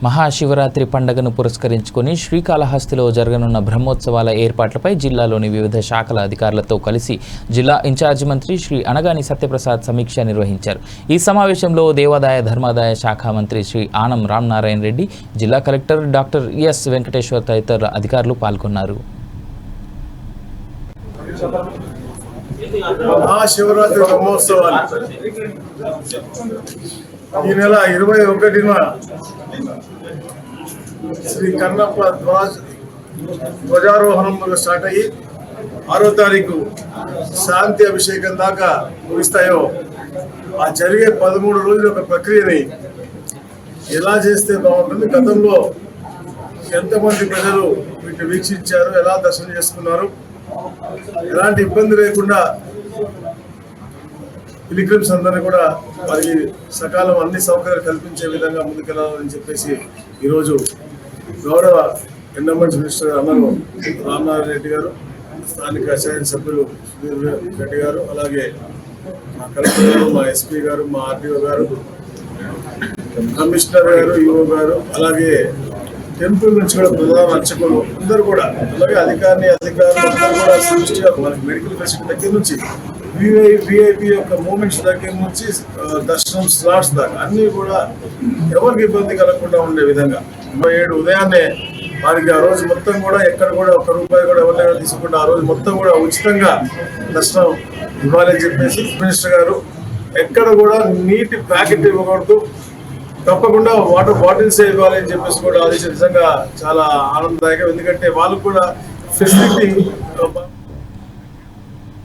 మహాశివరాత్రి పండుగను పురస్కరించుకొని శ్రీకాళహస్తిలో జరగనున్న బ్రహ్మోత్సవాల ఏర్పాట్లపై జిల్లాలోని వివిధ శాఖల అధికారులతో కలిసి జిల్లా ఇన్ఛార్జి మంత్రి శ్రీ అనగాని సత్యప్రసాద్ సమీక్ష నిర్వహించారు. ఈ సమావేశంలో దేవాదాయ ధర్మాదాయ శాఖ మంత్రి శ్రీ ఆనం రామనారాయణ రెడ్డి, జిల్లా కలెక్టర్ డాక్టర్ ఎస్ వెంకటేశ్వర్ తదితర అధికారులు పాల్గొన్నారు. మహాశివరాత్రి బ్రహ్మోత్సవాలు ఈ నెల 21న శ్రీ కన్నప్ప ధ్వజారోహణంలో స్టార్ట్ అయ్యి 6వ తారీఖు శాంతి అభిషేకం దాకా ముగిస్తాయో ఆ జరిగే 13 రోజుల ఒక ప్రక్రియని ఎలా చేస్తే బాగుంటుంది, గతంలో ఎంతమంది ప్రజలు వీటిని వీక్షించారు, ఎలా దర్శనం చేసుకున్నారు, ఎలాంటి ఇబ్బంది లేకుండా పిలిగ్రిమ్స్ అందరినీ కూడా వారికి సకాలం అన్ని సౌకర్యాలు కల్పించే విధంగా ముందుకెళ్లాలని చెప్పేసి ఈరోజు గౌరవ ఎండోమెంట్స్ మినిస్టర్ అమరు రామనారాయణ రెడ్డి గారు, స్థానిక శాసనసభ్యులు సుధీర్ రెడ్డి గారు, అలాగే మా కలెక్టర్ గారు, మా ఎస్పీ గారు, మా ఆర్టీఓ గారు, కమిషనర్ గారు, ఈఓ గారు, అలాగే టెంపుల్ నుంచి కూడా ప్రధాన అర్చకులు అందరూ కూడా, అలాగే అధికారులు అందరూ కూడా సృష్టిగా మనకి మెడికల్ ఫెసిలిటీ దగ్గర నుంచి విఐపి యొక్క మూమెంట్స్ దగ్గర నుంచి దర్శనం స్లాట్స్ దాకా అన్ని కూడా ఎవరికి ఇబ్బంది కలగకుండా ఉండే విధంగా 27 ఉదయాన్నే వారికి ఆ రోజు మొత్తం కూడా ఎక్కడ కూడా ₹1 కూడా ఎవరైనా తీసుకుంటే ఆ రోజు మొత్తం కూడా ఉచితంగా దర్శనం ఇవ్వాలని చెప్పేసి మినిస్టర్ గారు, ఎక్కడ కూడా నీటి ప్యాకెట్ ఇవ్వకూడదు, తప్పకుండా వాటర్ బాటిల్స్ ఇవ్వాలని చెప్పేసి కూడా ఆదేశం నిజంగా చాలా ఆనందదాయకం. ఎందుకంటే వాళ్ళకు కూడా ఫెసిలిటీ